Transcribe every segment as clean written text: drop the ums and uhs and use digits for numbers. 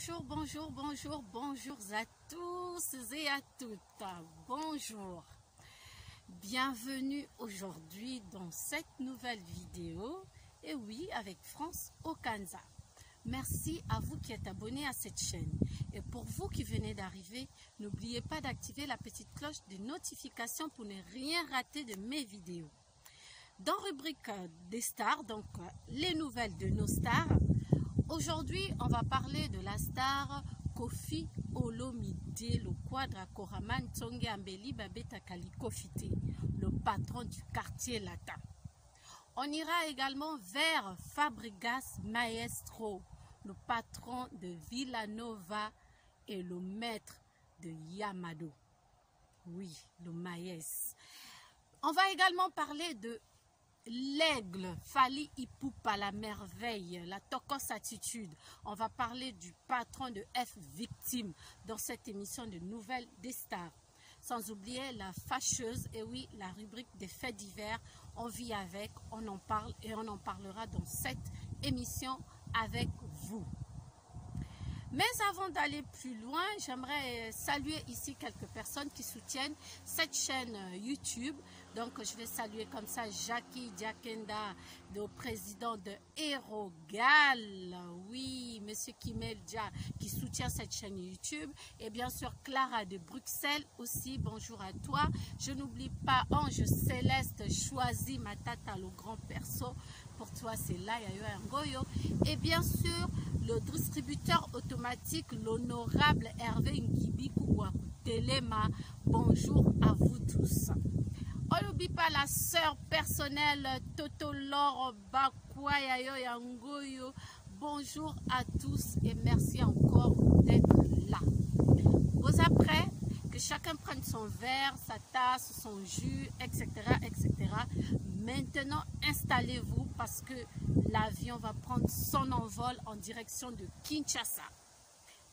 Bonjour, bonjour, bonjour, bonjour à tous et à toutes. Bonjour. Bienvenue aujourd'hui dans cette nouvelle vidéo. Et oui, avec France Okanza. Merci à vous qui êtes abonnés à cette chaîne. Et pour vous qui venez d'arriver, n'oubliez pas d'activer la petite cloche de notification pour ne rien rater de mes vidéos. Dans rubrique des stars, donc les nouvelles de nos stars, aujourd'hui on va parler de la star Koffi Olomide, le quadra Koraman Tsonge Ambeli Babeta Kalikofite, le patron du quartier latin. On ira également vers Fabregas Maestro, le patron de Villanova et le maître de Yamado. Oui, le maïs. On va également parler de l'aigle, Fally Ipupa, la merveille, la tokos attitude. On va parler du patron de F Victime dans cette émission de Nouvelles des Stars. Sans oublier la fâcheuse, et oui, la rubrique des faits divers. On vit avec, on en parle et on en parlera dans cette émission avec vous. Mais avant d'aller plus loin, j'aimerais saluer ici quelques personnes qui soutiennent cette chaîne YouTube. Donc, je vais saluer comme ça Jackie Diakenda, le président de Erogal. Oui, monsieur Kimel Dia, qui soutient cette chaîne YouTube. Et bien sûr, Clara de Bruxelles aussi, bonjour à toi. Je n'oublie pas Ange Céleste, choisi ma tata, le grand perso. Pour toi, c'est là, Yayo Ngoyo. Et bien sûr, le distributeur automatique, l'honorable Hervé Nkibi Kouakou Telema. Bonjour à vous tous. On n'oublie pas la sœur personnelle Toto Laure Bakwa Yayo Yangoyo. Bonjour à tous et merci encore d'être là. Vous après, que chacun prenne son verre, sa tasse, son jus, etc., etc. Maintenant, installez-vous parce que l'avion va prendre son envol en direction de Kinshasa.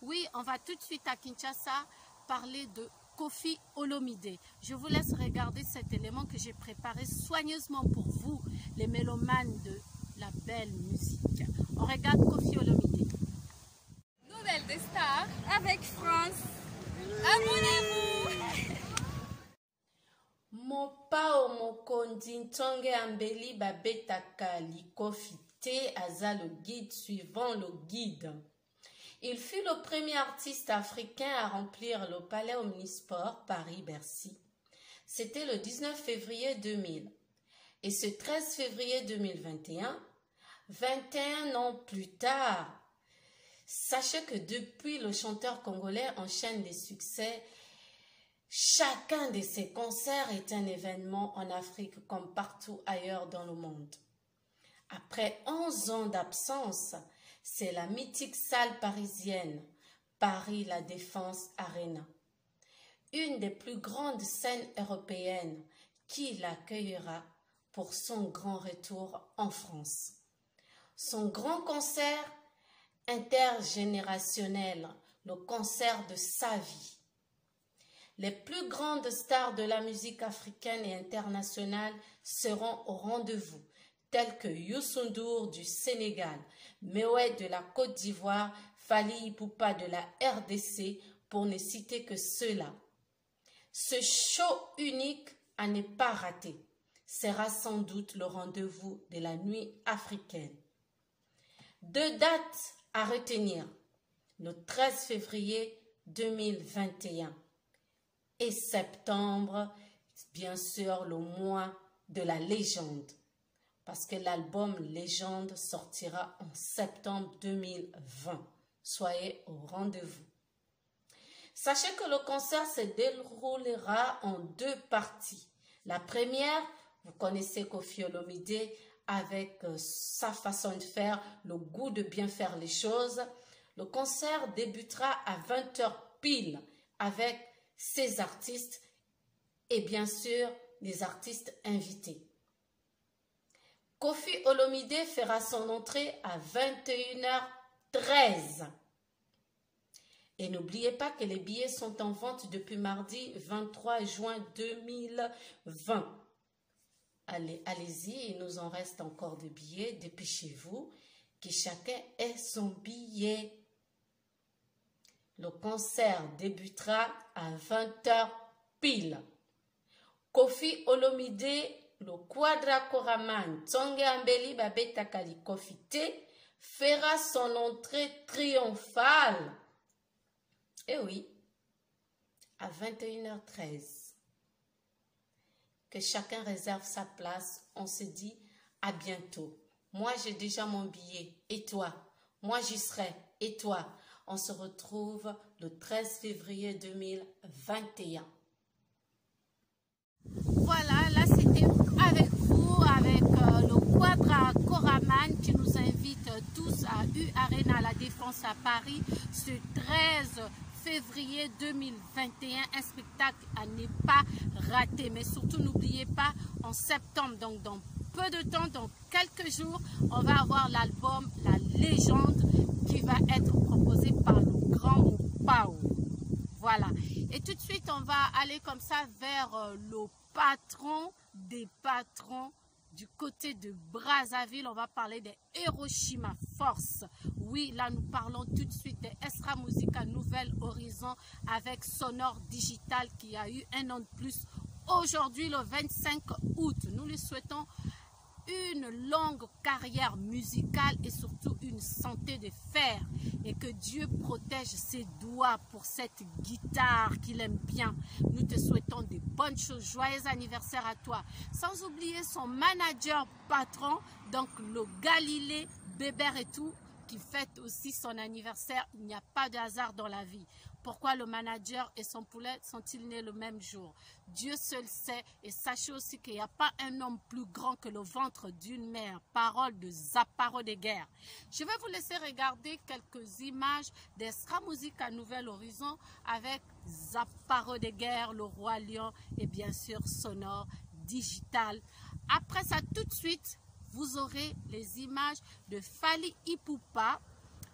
Oui, on va tout de suite à Kinshasa parler de Koffi Olomide. Je vous laisse regarder cet élément que j'ai préparé soigneusement pour vous, les mélomanes de la belle musique. On regarde Koffi Olomide. Nouvelle des stars avec France. Abonnez-vous. Mopao mokondi ntonge ambeli babeta kalikofite aza le guide suivant le guide. Il fut le premier artiste africain à remplir le palais Omnisport Paris-Bercy. C'était le 19 février 2000. Et ce 13 février 2021, 21 ans plus tard, sachez que depuis, le chanteur congolais enchaîne les succès. Chacun de ses concerts est un événement en Afrique comme partout ailleurs dans le monde. Après 11 ans d'absence, c'est la mythique salle parisienne, Paris La Défense Arena, une des plus grandes scènes européennes qui l'accueillera pour son grand retour en France. Son grand concert intergénérationnel, le concert de sa vie. Les plus grandes stars de la musique africaine et internationale seront au rendez-vous, tels que Youssou N'Dour du Sénégal, Mewé de la Côte d'Ivoire, Fally Ipupa de la RDC, pour ne citer que ceux-là. Ce show unique à ne pas rater sera sans doute le rendez-vous de la nuit africaine. Deux dates à retenir, le 13 février 2021 et septembre, bien sûr, le mois de la légende, parce que l'album Légende sortira en septembre 2020. Soyez au rendez-vous. Sachez que le concert se déroulera en deux parties. La première, vous connaissez Koffi Olomide avec sa façon de faire, le goût de bien faire les choses. Le concert débutera à 20 h pile avec ses artistes et bien sûr les artistes invités. Koffi Olomide fera son entrée à 21h13. Et n'oubliez pas que les billets sont en vente depuis mardi 23 juin 2020. Allez-y, il nous en reste encore des billets, dépêchez-vous, que chacun ait son billet. Le concert débutera à 20h pile. Kofi Olomide, le Quadra Koraman, Tsonge Ambeli Babeta Kali Kofite, fera son entrée triomphale. Eh oui, à 21h13. Que chacun réserve sa place. On se dit à bientôt. Moi, j'ai déjà mon billet. Et toi? Moi, j'y serai. Et toi? On se retrouve le 13 février 2021. Voilà, là c'était avec vous, avec le Quadra Koraman qui nous invite tous à U Arena, la Défense à Paris, ce 13 février 2021. Un spectacle à ne pas rater. Mais surtout, n'oubliez pas, en septembre, donc dans peu de temps, dans quelques jours, on va avoir l'album La Légende qui va être proposé par le grand Pao. Voilà. Et tout de suite, on va aller comme ça vers le patron des patrons du côté de Brazzaville. On va parler des Hiroshima Force. Oui, là, nous parlons tout de suite des Esra Musica Nouvel Horizon avec Sonore Digital qui a eu un an de plus aujourd'hui, le 25 août. Nous lui souhaitons une longue carrière musicale et surtout une santé de fer et que Dieu protège ses doigts pour cette guitare qu'il aime bien. Nous te souhaitons de bonnes choses, joyeux anniversaire à toi, sans oublier son manager patron, donc le Galilée Bébert et tout, qui fête aussi son anniversaire. Il n'y a pas de hasard dans la vie. Pourquoi le manager et son poulet sont-ils nés le même jour? Dieu seul sait. Et sachez aussi qu'il n'y a pas un homme plus grand que le ventre d'une mère. Parole de Zaparo de Guerre. Je vais vous laisser regarder quelques images d'Esra Musica Nouvel Horizon avec Zaparo de Guerre, le Roi Lion et bien sûr Sonore Digital. Après ça, tout de suite, vous aurez les images de Fally Ipupa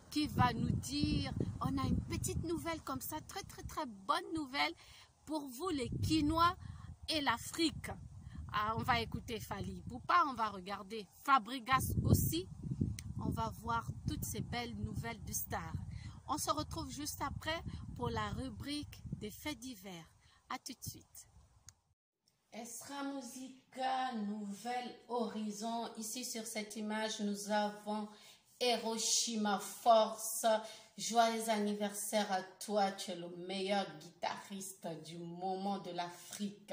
qui va nous dire, on a une petite nouvelle comme ça, très bonne nouvelle pour vous les Quinois et l'Afrique. Ah, on va écouter Fally Ipupa, on va regarder Fabregas aussi, on va voir toutes ces belles nouvelles de stars. On se retrouve juste après pour la rubrique des faits divers. À tout de suite. Esra Musica Nouvel Horizon. Ici sur cette image, nous avons Hiroshima Force. Joyeux anniversaire à toi, tu es le meilleur guitariste du moment de l'Afrique.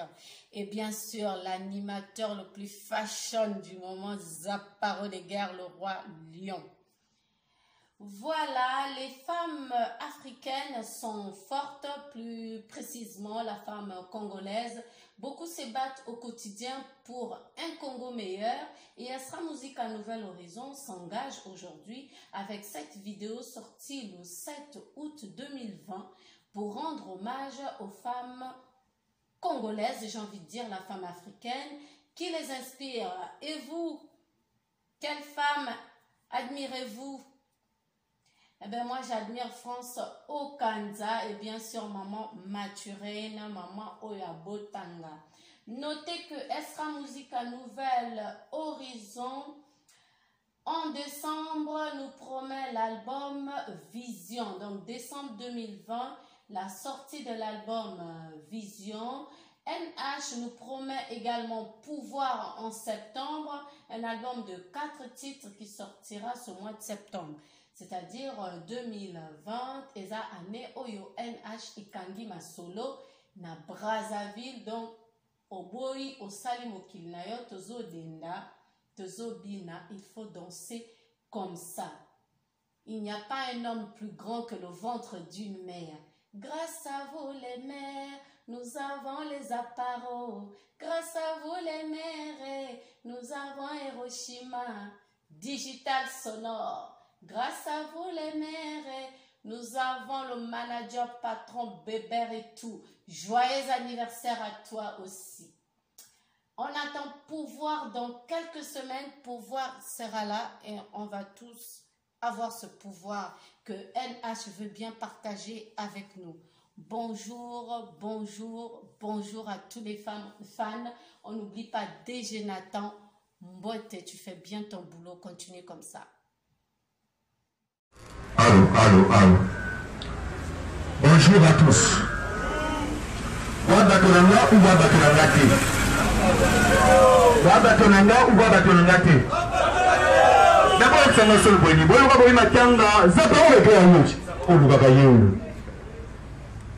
Et bien sûr, l'animateur le plus fashion du moment, Zaparo de Guerre, le Roi Lion. Voilà, les femmes africaines sont fortes, plus précisément la femme congolaise. Beaucoup se battent au quotidien pour un Congo meilleur et Esra Musica Nouvel Horizon s'engage aujourd'hui avec cette vidéo sortie le 7 août 2020 pour rendre hommage aux femmes congolaises, j'ai envie de dire la femme africaine, qui les inspire. Et vous, quelle femme admirez-vous? Eh bien, moi, j'admire France Okanza et bien sûr maman Maturène, maman Oyabotanga. Notez que Esra Musica Nouvel Horizon, en décembre, nous promet l'album Vision. Donc, décembre 2020, la sortie de l'album Vision. NH nous promet également Pouvoir en septembre, un album de 4 titres qui sortira ce mois de septembre. C'est-à-dire 2020, eza année oyo NH ikangi masolo na Brazzaville, donc oboyi osali mokili na yo tozo denda, tozo bina, il faut danser comme ça. Il n'y a pas un homme plus grand que le ventre d'une mère. Grâce à vous les mères, nous avons les appareaux. Grâce à vous les mères, nous avons Hiroshima Digital Sonore. Grâce à vous les mères, nous avons le manager patron Bébert et tout. Joyeux anniversaire à toi aussi. On attend Pouvoir dans quelques semaines. Pouvoir sera là et on va tous avoir ce pouvoir que NH veut bien partager avec nous. Bonjour, bonjour, bonjour à tous les fans. On n'oublie pas DG Nathan. Mbote, tu fais bien ton boulot. Continue comme ça. Allô, allô, allô. bonjour à tous. Wabatonanga ou Wabatonangate. Wabatonanga ou Wabatonangate. D'abord, c'est un seul point. Bon, on va matanga. Zaparo de guerre. On nous va payer.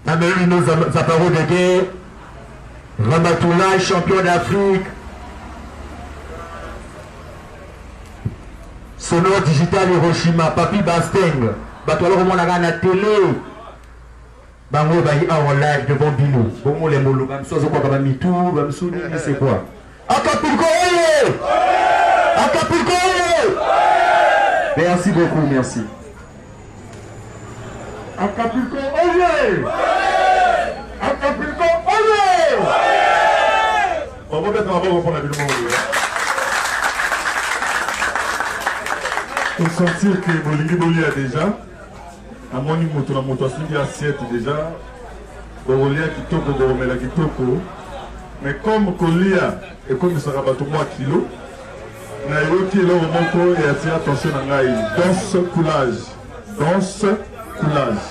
Amélie Zaparo de guerre. Ramatoula, champion d'Afrique. Sonore digital Hiroshima. Papi Basteng. Batoualo comment on a la télé. Bango bayi en live devant Bino. Bon les molos. Même soit quoi comme Mitou, même Souni, c'est quoi? Acapulco. Acapulco. Merci beaucoup, merci. Acapulco, olé! Acapulco, olé! On va mettre en avant pour la ville. Pour sentir que Bolingi Boli a déjà, à mon niveau, la moto a assiette déjà, Borolia Kitoko, Boromela Kitoko, mais comme Kolia et comme il sera battu moi kilo, Nayoki est là au moko et attire attention à Naï. Danse coulage. Danse coulage.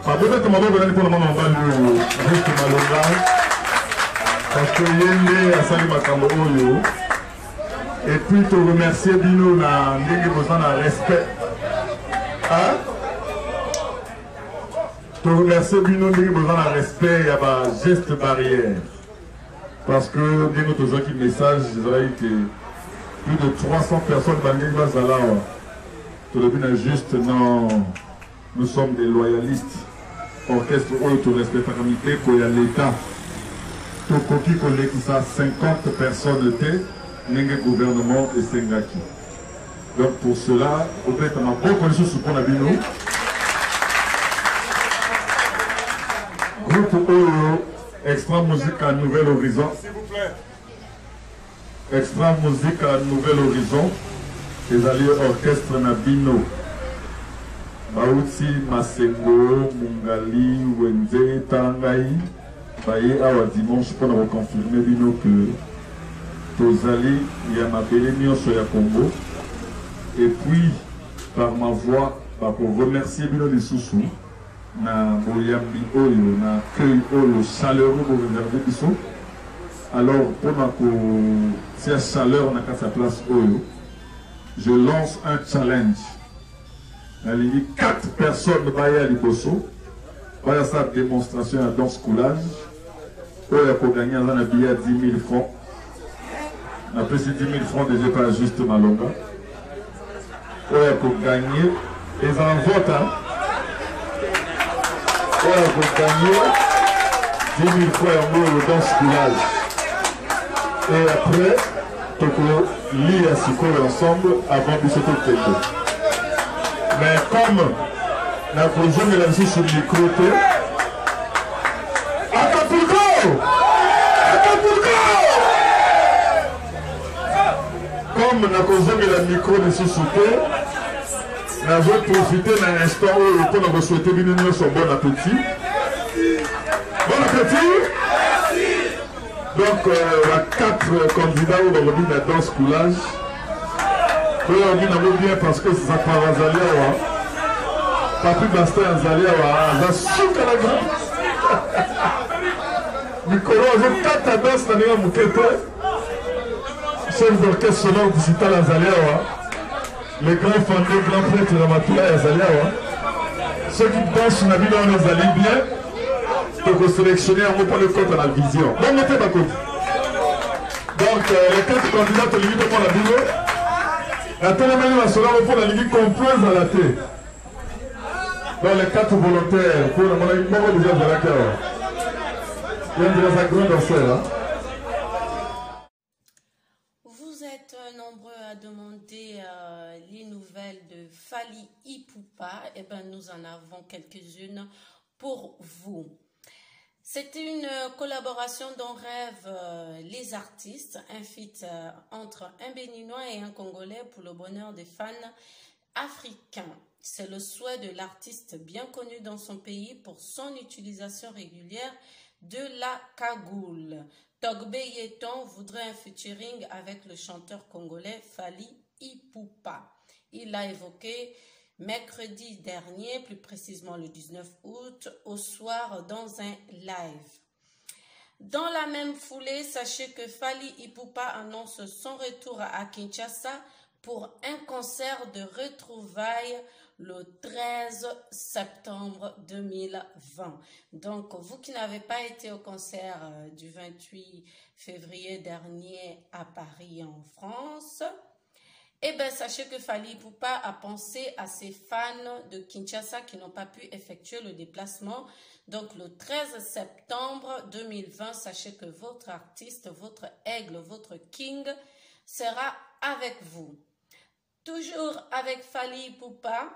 Pas peut-être que ma mère venait pour le moment en bas de juste Malonga. Parce que Yende a sali Makambo Oyo. Et puis te remercier Bino na ndenge besoin de respect. Hein? Te remercier Bino ndenge besoin de respect, il y a un geste barrière. Parce que bien notre gens qui message, je dirais que plus de 300 personnes dans les Zalawa. Tout le but est juste, non, nous sommes des loyalistes. Orchestre tout respectabilité qu'il y a l'État. Tout coquille collé qui ça 50 personnes n'engagent gouvernement et Sengaki. Donc pour cela, au fait, on a beaucoup de choses pour la bino. Groupe Oyo. Extra musique à Nouvel Horizon. S'il vous plaît. Extra musique à Nouvel Horizon. Les alliés orchestre Nabino. Baouti, Masengo, Mungali, Wenze, Tangaï. Baye awa dimanche pour nous confirmer Bino que Tozali, il y a ma belle sur la Congo. Et puis, par ma voix, pour remercier Bino les sous-sous. Na boyambi oyo na cueil oyo chaleureux pour réserver biso. Alors pour ma si la chaleur n'a qu'à sa place oyo, je lance un challenge. La ligne 4 personnes de Baye à Liboso. Voilà sa démonstration à danse coulage. Oyo pour gagner un billet à 10 000 francs. Après ces 10 000 francs déjà pas juste Malonga. Oyo pour gagner et en vote hein. Vous gagnez 10 000 francs en gros dans ce coulage. Et après, tu lis à ce qu'on ensemble avant de se toquer. Mais comme la projet de la vie sur le côté, Acapulco! Acapulco! Comme la projet de la micro de ce souper, je vais profiter d'un instant où on va souhaiter une son bon appétit. Bon appétit! Merci! Donc, il y a 4 candidats où on va dire la danse coulage. On dit bien parce que ça part à Zaliawa. Papi Bastin à Zaliawa. Ça souque à la grande. Nicolas, on a 4 danses dans les Moukete. Chef d'orchestre sonore digital à Zaliawa. Les grands fondés, grands prêtres de Matula et Zaliawa. Ceux qui dansent sur la ville, on les allie bien. Donc, on sélectionne un mot pour le compte à la vision. Bon, mettez ma côte. Donc, les 4 candidats pour l'Union pour la vidéo. La télévision nationale pour la Ligue compose à la télé. Donc, les 4 volontaires pour la monnaie, il y a déjà de la cœur. Il y a déjà sa grande danseur. Vous êtes nombreux à demander les nouvelles de Fally Ipupa. Eh bien, nous en avons quelques-unes pour vous. C'est une collaboration dont rêvent les artistes, un feat entre un Béninois et un Congolais pour le bonheur des fans africains. C'est le souhait de l'artiste bien connu dans son pays pour son utilisation régulière de la cagoule. Togbe Yeton voudrait un featuring avec le chanteur congolais Fally Ipupa. Il a évoqué mercredi dernier, plus précisément le 19 août, au soir dans un live. Dans la même foulée, sachez que Fally Ipupa annonce son retour à Kinshasa pour un concert de retrouvailles le 13 septembre 2020. Donc, vous qui n'avez pas été au concert du 28 février dernier à Paris en France, eh bien, sachez que Fally Ipupa a pensé à ses fans de Kinshasa qui n'ont pas pu effectuer le déplacement. Donc, le 13 septembre 2020, sachez que votre artiste, votre aigle, votre king sera avec vous. Toujours avec Fally Ipupa,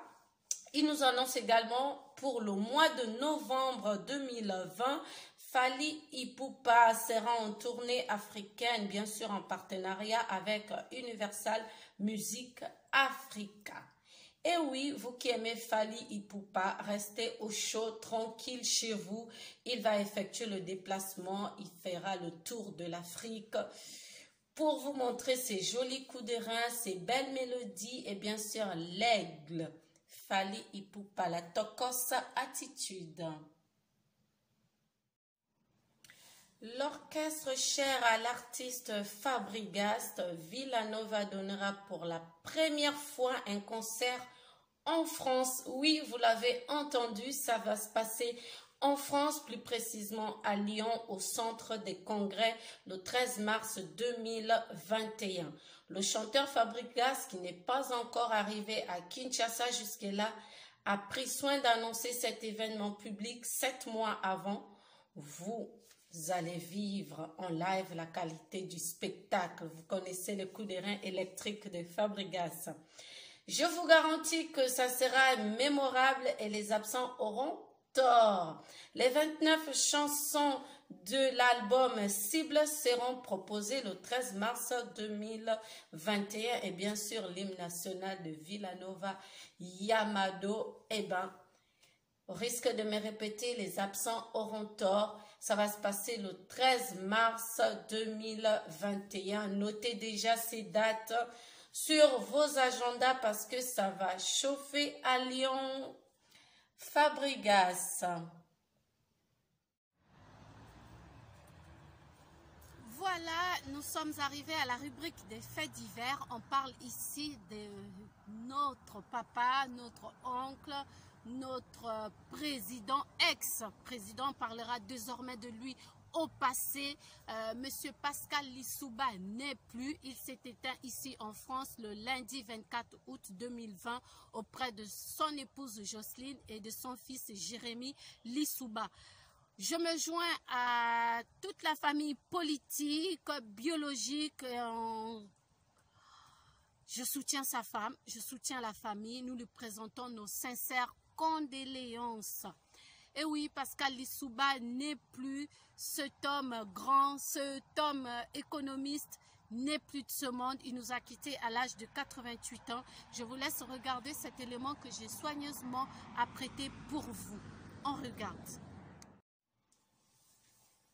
il nous annonce également pour le mois de novembre 2020, Fally Ipupa sera en tournée africaine, bien sûr en partenariat avec Universal Music Africa. Et oui, vous qui aimez Fally Ipupa, restez au chaud, tranquille chez vous. Il va effectuer le déplacement, il fera le tour de l'Afrique pour vous montrer ses jolis coups de rein, ses belles mélodies et bien sûr l'aigle. Fally Ipupa, la Tokos attitude. L'orchestre cher à l'artiste Fabregas Villanova donnera pour la première fois un concert en France. Oui, vous l'avez entendu, ça va se passer en France, plus précisément à Lyon, au centre des congrès, le 13 mars 2021. Le chanteur Fabregas, qui n'est pas encore arrivé à Kinshasa jusque-là, a pris soin d'annoncer cet événement public 7 mois avant. Vous allez vivre en live la qualité du spectacle. Vous connaissez le coup de rein électrique de Fabregas. Je vous garantis que ça sera mémorable et les absents auront tort. Les 29 chansons de l'album Cible seront proposées le 13 mars 2021 et bien sûr l'hymne national de Villanova Yamado. Eh ben, au risque de me répéter, les absents auront tort. Ça va se passer le 13 mars 2021. Notez déjà ces dates sur vos agendas parce que ça va chauffer à Lyon. Fabregas. Voilà, nous sommes arrivés à la rubrique des faits divers. On parle ici de notre papa, notre oncle, notre président, ex-président. On parlera désormais de lui au passé. Monsieur Pascal Lissouba n'est plus. Il s'est éteint ici en France le lundi 24 août 2020 auprès de son épouse Jocelyne et de son fils Jérémy Lissouba. Je me joins à toute la famille politique, biologique. Je soutiens sa femme, je soutiens la famille. Nous lui présentons nos sincères condoléances. Et oui, Pascal Lissouba n'est plus cet homme grand, cet homme économiste, n'est plus de ce monde. Il nous a quittés à l'âge de 88 ans. Je vous laisse regarder cet élément que j'ai soigneusement apprêté pour vous. On regarde.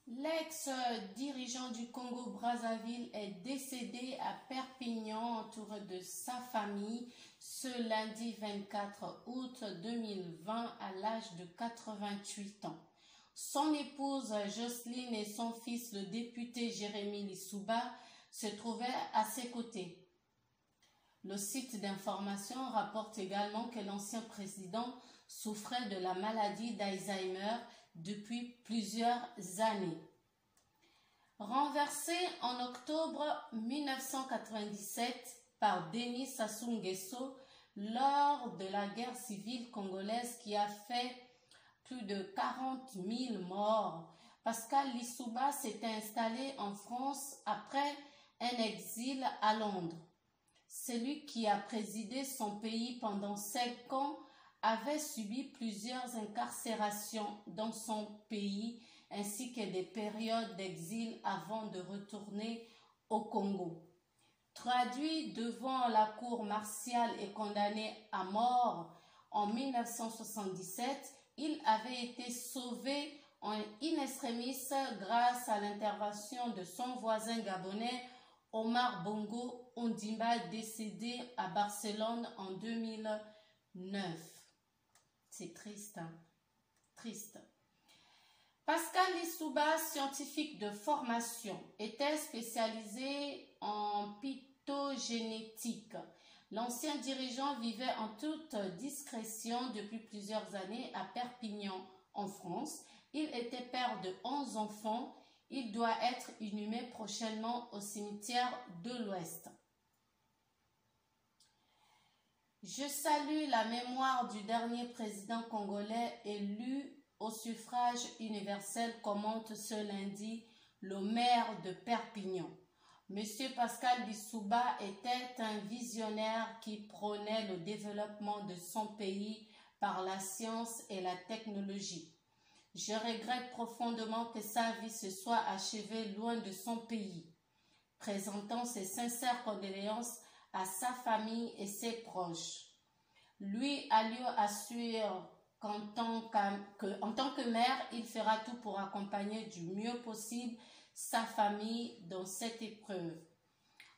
L'ex-dirigeant du Congo-Brazzaville est décédé à Perpignan entouré de sa famille ce lundi 24 août 2020 à l'âge de 88 ans. Son épouse Jocelyne et son fils le député Jérémy Lissouba se trouvaient à ses côtés. Le site d'information rapporte également que l'ancien président souffrait de la maladie d'Alzheimer depuis plusieurs années. Renversé en octobre 1997 par Denis Sassou Nguesso lors de la guerre civile congolaise qui a fait plus de 40 000 morts, Pascal Lissouba s'est installé en France après un exil à Londres. Celui qui a présidé son pays pendant 5 ans avait subi plusieurs incarcérations dans son pays ainsi que des périodes d'exil avant de retourner au Congo. Traduit devant la cour martiale et condamné à mort en 1977, il avait été sauvé en in extremis grâce à l'intervention de son voisin gabonais Omar Bongo Ondimba, décédé à Barcelone en 2008. 9. C'est triste, hein? Triste. Pascal Lissouba, scientifique de formation, était spécialisé en phytogénétique. L'ancien dirigeant vivait en toute discrétion depuis plusieurs années à Perpignan, en France. Il était père de 11 enfants. Il doit être inhumé prochainement au cimetière de l'Ouest. Je salue la mémoire du dernier président congolais élu au suffrage universel, commente ce lundi le maire de Perpignan. Monsieur Pascal Lissouba était un visionnaire qui prônait le développement de son pays par la science et la technologie. Je regrette profondément que sa vie se soit achevée loin de son pays. Présentant ses sincères condoléances à sa famille et ses proches. Lui, Alio assure qu'en tant que maire, il fera tout pour accompagner du mieux possible sa famille dans cette épreuve.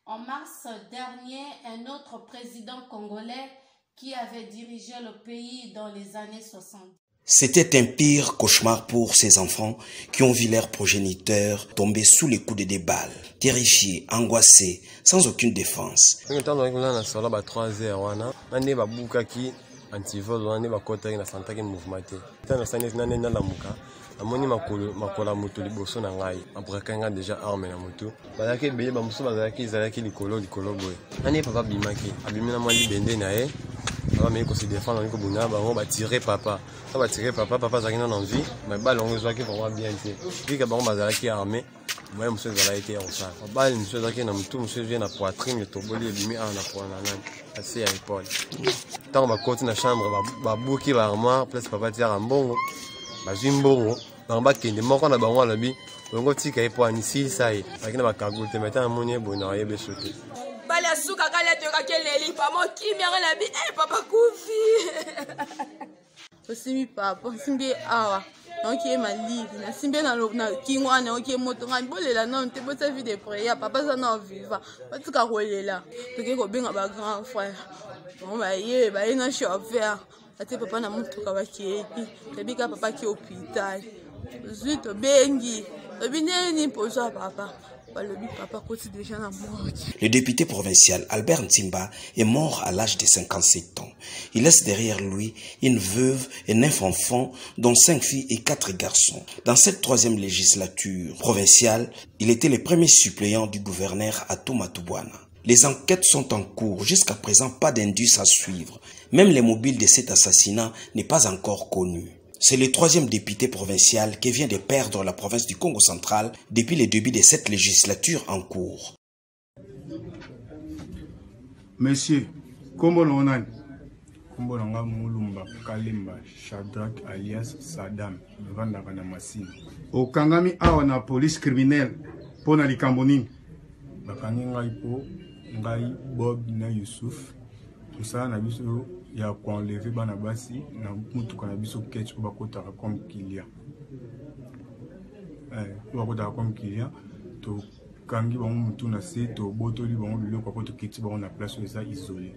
En mars dernier, un autre président congolais qui avait dirigé le pays dans les années 60. C'était un pire cauchemar pour ces enfants qui ont vu leurs progéniteurs tomber sous les coups des balles, terrifiés, angoissés, sans aucune défense. amoni makola moto liboso na ngai abrakanga déjà arme na moto bazaki beye bamusu bazaki zalaki likolo boye nani papa bimaki abimina mwa libende na ye abamei ko se défendre ko buna bango ba tirer papa papa zaki na envie mais balongo zwaki vraiment bien te bika bango bazalaki armé moi monsieur zalaki en ça bal monsieur zaki na moto monsieur vient na poitrine to boli bimi na poana nani assez à l'épaule tant ba côté na chambre ba buki ba armoire place papa tira mbongo bazimbongo bamba kende moko na bango na bi bongo tika epo anisi sai akina bakagote meta amoni bona yebe sote bale suka kale to kakeleli pa mo kimia na bi papa kufi osimi papa simbi awa OK maliki na simbi na kingwa na OK moto ngani bolela non te bota vie de prière papa ça na viva batika kolela toke ko benga ba grand frère bon ba ye na chauffeur ate papa na mutuka bakeki tebika papa ki hôpital zito bengi obineni poza papa balobi papa koti déjà na mort. Le député provincial Albert Ntimba est mort à l'âge de 57 ans. Il laisse derrière lui une veuve et 9 enfants, dont 5 filles et 4 garçons. Dans cette troisième législature provinciale, il était le premier suppléant du gouverneur Atoma Toubouana. Les enquêtes sont en cours. Jusqu'à présent, pas d'indice à suivre. Même les mobiles de cet assassinat n'est pas encore connu. C'est le troisième député provincial qui vient de perdre la province du Congo central depuis le début de cette législature en cours. Monsieur, comment on a Kombonanga Moulumba Kalimba Shadrach alias Saddam Vandaka na Masini. Okangami awa na police criminelle pona likambo bakangi ngai po ngai Bob na Yusuf kusala na biso ya enlever bana basi na mutuka na biso ketch ba kota comme client ba kota comme client to kangi ba mutu na se to botoli ba biloko ko to kiti ba na place eza isolé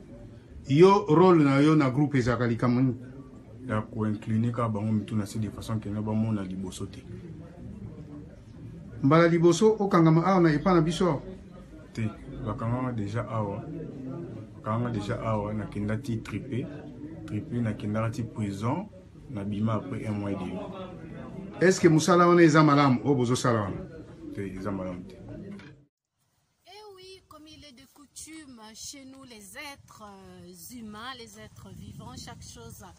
yo rôle na yo na groupe ezaka likamoni ya ko incliner ka ba mutu na se de façon que na ba mona liboso te mbala liboso okangama awa na epa na biso te bakanga déjà awa na kendati trippé na kendati prison na bima après 1 mois et demi. Est-ce que musala wana eza malamu o bozo sala wana te eza malamu te? Eh oui, comme il est de coutume chez nous les êtres humains, les êtres vivants, chaque chose a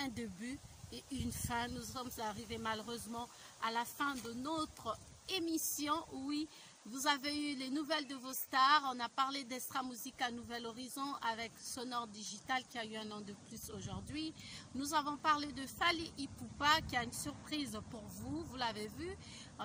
un début et une fin. Nous sommes arrivés malheureusement à la fin de notre émission. Oui, vous avez eu les nouvelles de vos stars. On a parlé d'Extra Musique à Nouvel Horizon avec Sonore Digital qui a eu un an de plus aujourd'hui. Nous avons parlé de Fally Ipupa qui a une surprise pour vous. Vous l'avez vu.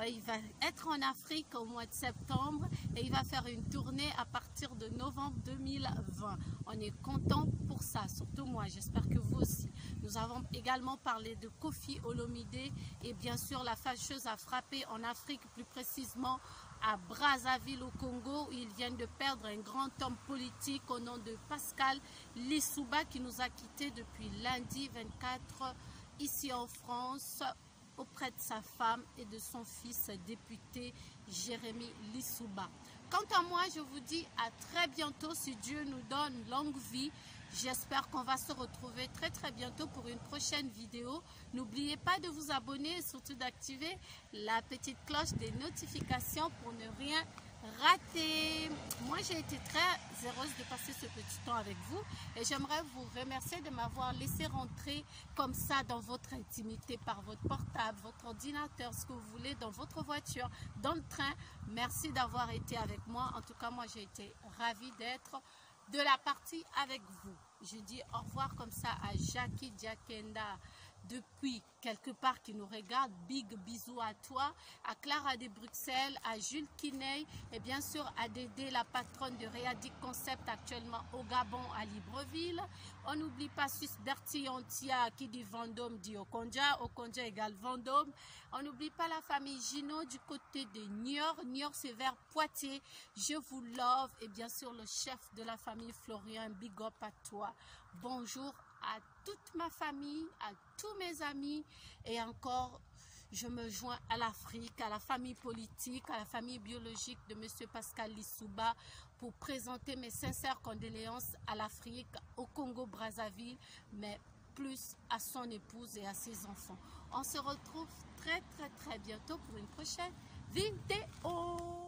Il va être en Afrique au mois de septembre et il va faire une tournée à partir de novembre 2020. On est content pour ça, surtout moi. J'espère que vous aussi. Nous avons également parlé de Koffi Olomide et bien sûr la fâcheuse a frappé en Afrique, plus précisément à Brazzaville au Congo où ils viennent de perdre un grand homme politique au nom de Pascal Lissouba qui nous a quittés depuis lundi 24 ici en France auprès de sa femme et de son fils député Jérémy Lissouba. Quant à moi, je vous dis à très bientôt si Dieu nous donne longue vie. J'espère qu'on va se retrouver très très bientôt pour une prochaine vidéo. N'oubliez pas de vous abonner et surtout d'activer la petite cloche des notifications pour ne rien rater. Moi, j'ai été très heureuse de passer ce petit temps avec vous et j'aimerais vous remercier de m'avoir laissé rentrer comme ça dans votre intimité par votre portable, votre ordinateur, ce que vous voulez, dans votre voiture, dans le train. Merci d'avoir été avec moi. En tout cas, moi, j'ai été ravie d'être de la partie avec vous. Je dis au revoir comme ça à Jackie Diakenda depuis quelque part qui nous regarde. Big bisous à toi, à Clara de Bruxelles, à Jules Kiney et bien sûr à Dédé, la patronne de Réadic Concept actuellement au Gabon à Libreville. On n'oublie pas Suisse Bertillontia qui dit Vendôme dit Okonja, Okonja égale Vendôme. On n'oublie pas la famille Gino du côté de Niort. Niort c'est vers Poitiers. Je vous love et bien sûr le chef de la famille Florian, big up à toi. Bonjour à toute ma famille, à tous mes amis et encore je me joins à l'Afrique, à la famille politique, à la famille biologique de M. Pascal Lissouba pour présenter mes sincères condoléances à l'Afrique, au Congo-Brazzaville, mais plus à son épouse et à ses enfants. On se retrouve très très très bientôt pour une prochaine vidéo.